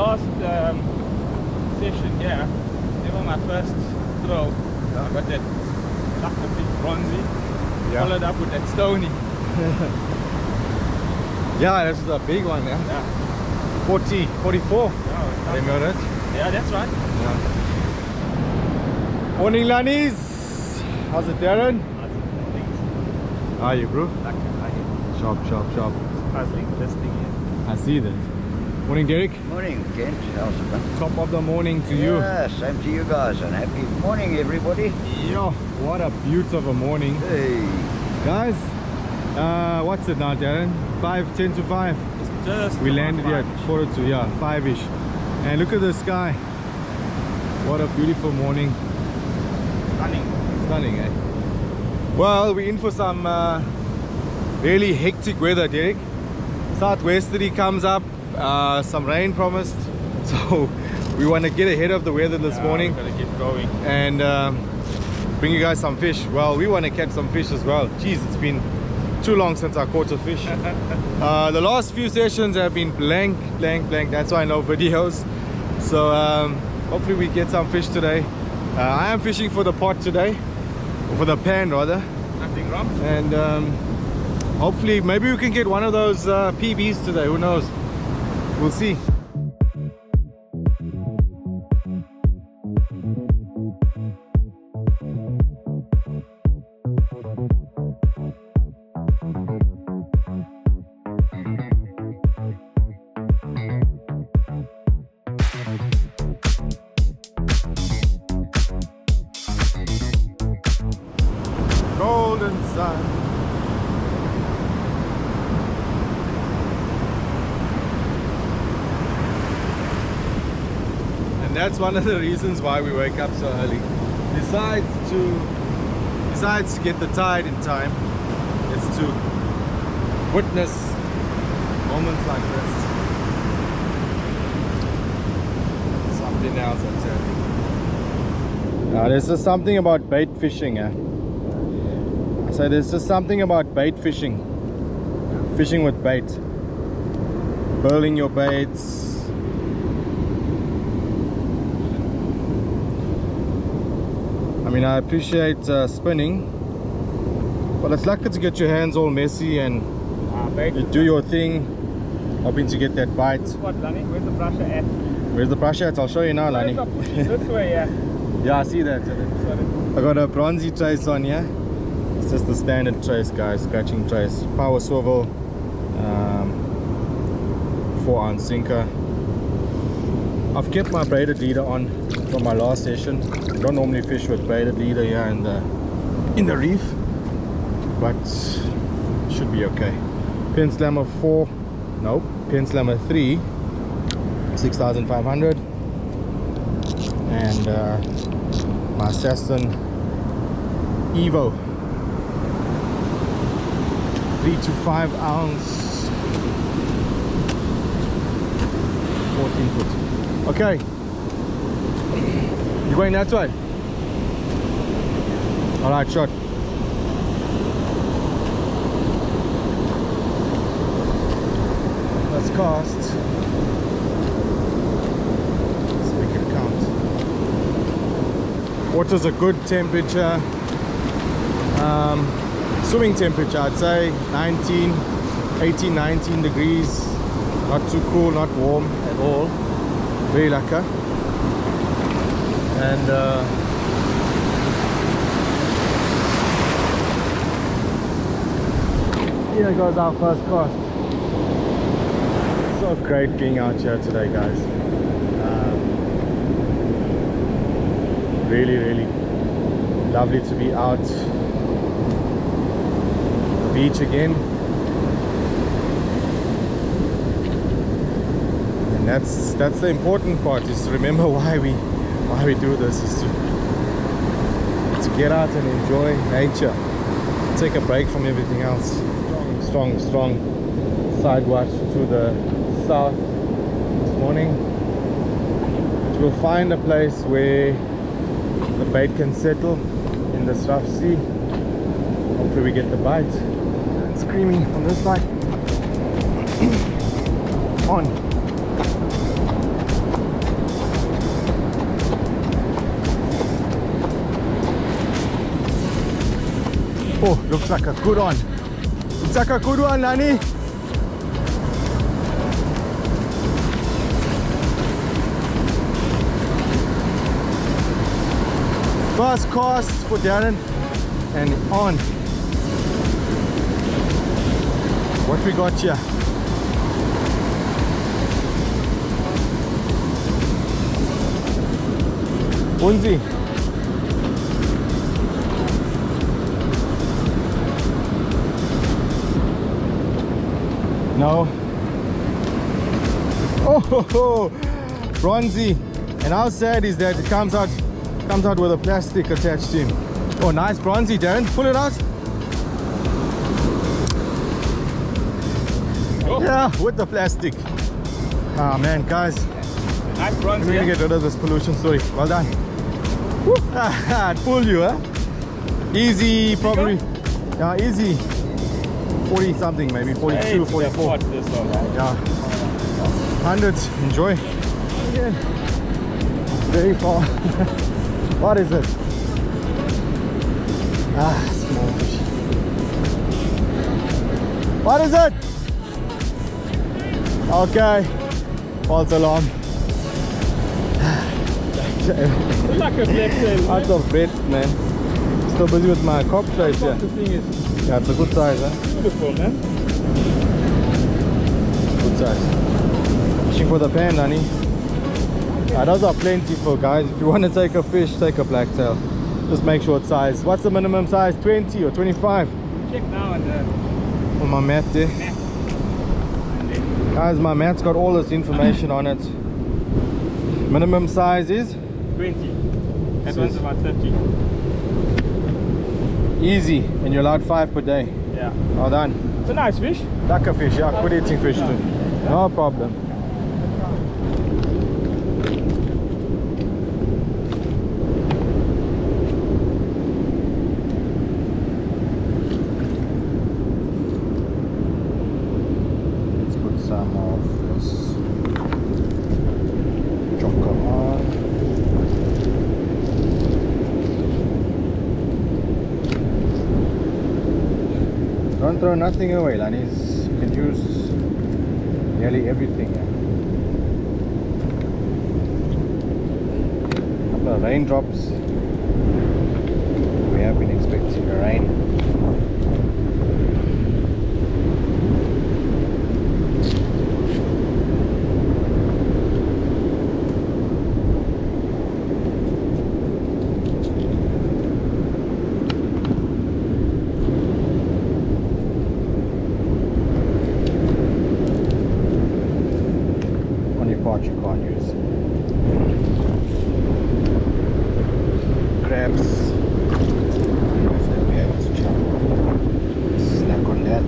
last session, yeah, even my first throw, I got that stuck a bit bronzy, followed up with that stony. Yeah, this is a big one, yeah. 40, 44. Yeah, Remember that? yeah, that's right. Yeah. Morning, Lannies. How's it, Darren? How are you, bro? Sharp. Puzzling this thing here. I see that. Morning, Derek. Morning, Kent. How's it going? Top of the morning to you. Yeah, same to you guys, and happy morning, everybody. Yo, what a beautiful morning. Hey. Guys, what's it now, Darren? 10 to 5. It's just We landed here at 4 to, 5-ish. And look at the sky. What a beautiful morning. Stunning, eh? Well, we're in for some really hectic weather, Derek. Southwesterly comes up, some rain promised. So we want to get ahead of the weather this morning. Gotta get going. And bring you guys some fish. Well, we want to catch some fish as well. Jeez, it's been too long since I caught a fish. The last few sessions have been blank. That's why no videos. So hopefully we get some fish today. I am fishing for the pot today, or for the pan rather. Nothing wrong. And hopefully maybe we can get one of those PBs today. Who knows? We'll see. Golden sun. And that's one of the reasons why we wake up so early. Besides to get the tide in time, it's to witness moments like this. Something else, I'm telling you. Now there's just something about bait fishing, So there's just something about bait fishing. Fishing with bait. Burling your baits. I mean, I appreciate spinning, but it's lucky to get your hands all messy and you do your thing, hoping to get that bite. What, Lani? Where's the brusher at? Where's the brusher at? I'll show you now, Lani. This way, yeah. Yeah, I see that. I got a bronzy trace on here. It's just the standard trace, guys, scratching trace. Power swivel, 4-ounce sinker. I've kept my braided leader on from my last session. I don't normally fish with braided leader here in the reef, but should be okay. Pin slammer 4, no, pin slammer 3, 6,500, and my Sasson Evo 3 to 5 ounce 14 foot. Okay, you going that way? All right, shot. Let's cast so we can count. Water's a good temperature. Swimming temperature, I'd say 18, 19 degrees. Not too cool, not warm at all. Very lekker. And here goes our first cast. So great being out here today, guys. Really lovely to be out the beach again. And that's the important part, is to remember why we do this, is to get out and enjoy nature, take a break from everything else. Strong side watch to the south this morning. We'll find a place where the bait can settle in this rough sea. Hopefully we get the bite. And screaming on this side. On. Oh, looks like a good one. Looks like a good one, Lani. First cast for Darren and on. What we got here? Unzi. No. Oh, ho, ho. Bronzy. And how sad is that it comes out with a plastic attached to him. Oh, nice bronzy, Darren. Pull it out. Oh. Yeah, with the plastic. Ah, man, guys. Nice bronze. We're gonna get rid of this pollution story. Well done. Woo. It fooled you, huh? Easy, probably. Yeah, easy. 40 something, maybe 42, 44. Yeah. 100. Enjoy. Again. Very far. What is it? Ah, small fish. What is it? Okay. False alarm. Like a black tail. Out of breath, man. Still busy with my cob trace here. The thing is Yeah, it's a good size, huh? beautiful, man. Good size. Fishing for the pan, honey. Those are plenty for guys. If you want to take a fish, take a blacktail. Just make sure it's size. What's the minimum size? 20 or 25? Check now and On my mat there. Guys, my mat's got all this information on it. Minimum size is 20. That one's about 30. easy, and you're allowed 5 per day. Yeah. Well done. It's a nice fish. Ducker fish, yeah, quit eating fish too. No problem. Let's put some of this chocolate on. Don't throw nothing away, Lanis. You can use nearly everything. A couple of raindrops. We have been expecting a rain. Part you can't use. Crabs. If they'll be able to jump. Snack on that.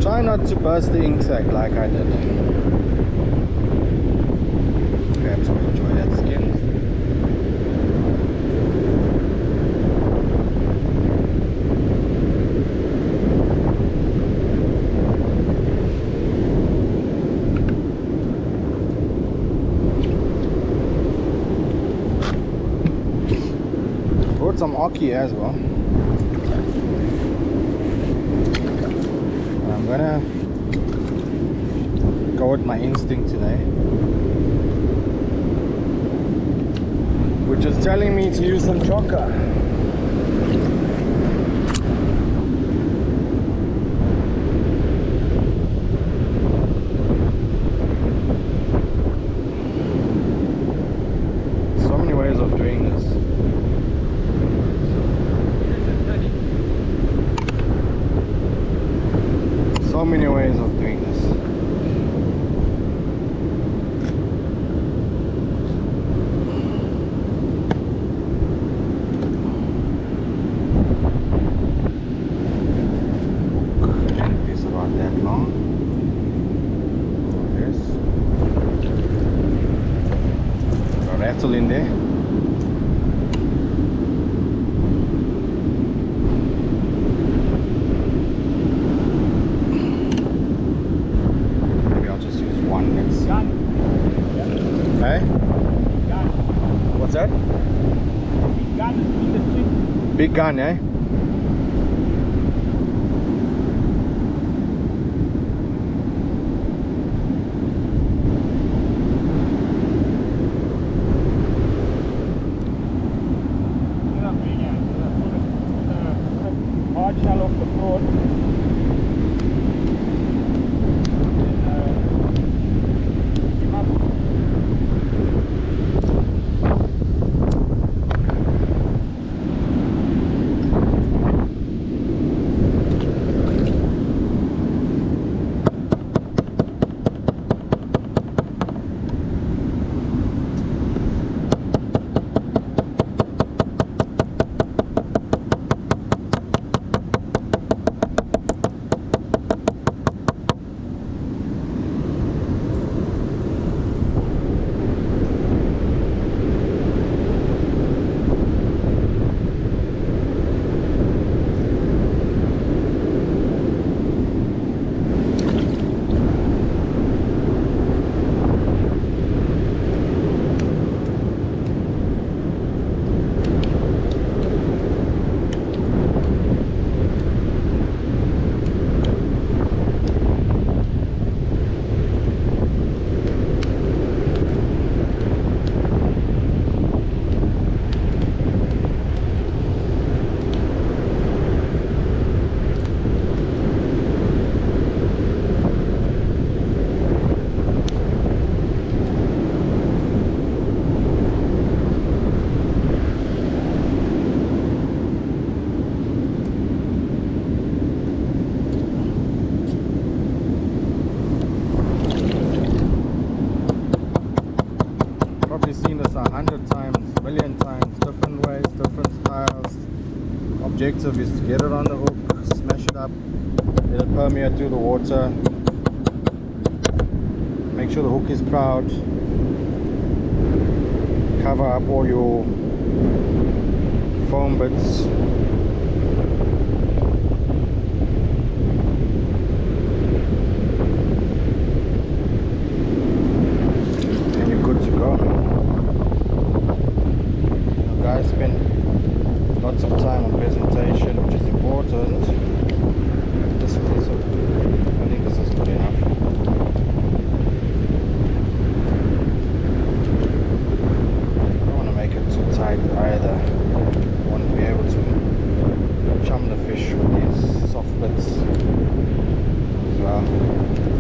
Try not to burst the ink sac like I did. Crabs will enjoy that skin. Some Aki as well. I'm gonna go with my instinct today, which is telling me to use some chocker. So many ways of doing this. So many ways of doing this. And it's about that long. Yes. A rattle in there. Hey? Big gun, eh? Hard shell off the floor. Probably seen this 100 times, million times, different ways, different styles. Objective is to get it on the hook, smash it up, let it permeate through the water, make sure the hook is proud, cover up all your foam bits. And you're good to go. Guys spend lots of time on presentation, which is important. This is also, I think this is good enough. Don't want to make it too tight either. I want to be able to chum the fish with these soft bits as well.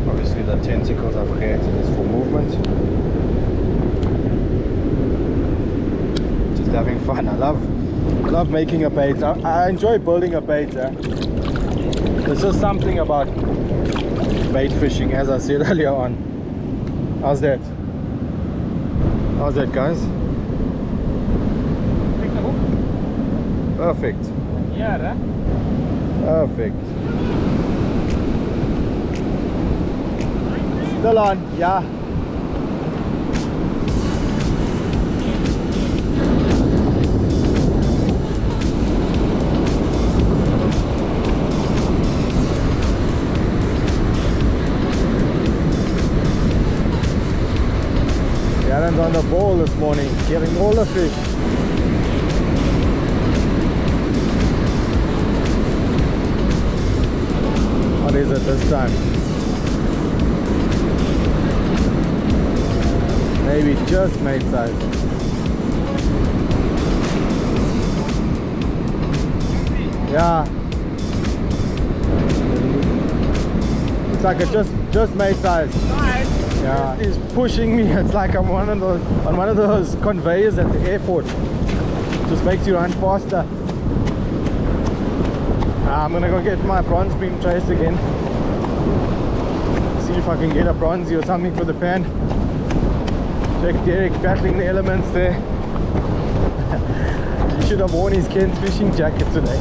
Obviously the tentacles I've created is for movement. Having fun. I love making a bait. I enjoy building a bait. There's just something about bait fishing, as I said earlier on. How's that? How's that, guys? Perfect. Yeah, Perfect. Still on, yeah. Darren's on the ball this morning, getting all the fish. What is it this time? Maybe just made size. Yeah. It's like a just made size. Yeah, he's pushing me. It's like I'm on one of those conveyors at the airport. Just makes you run faster. I'm gonna go get my bronze beam trace again. See if I can get a bronzy or something for the pan. Check Derek battling the elements there. He should have worn his Kent's fishing jacket today.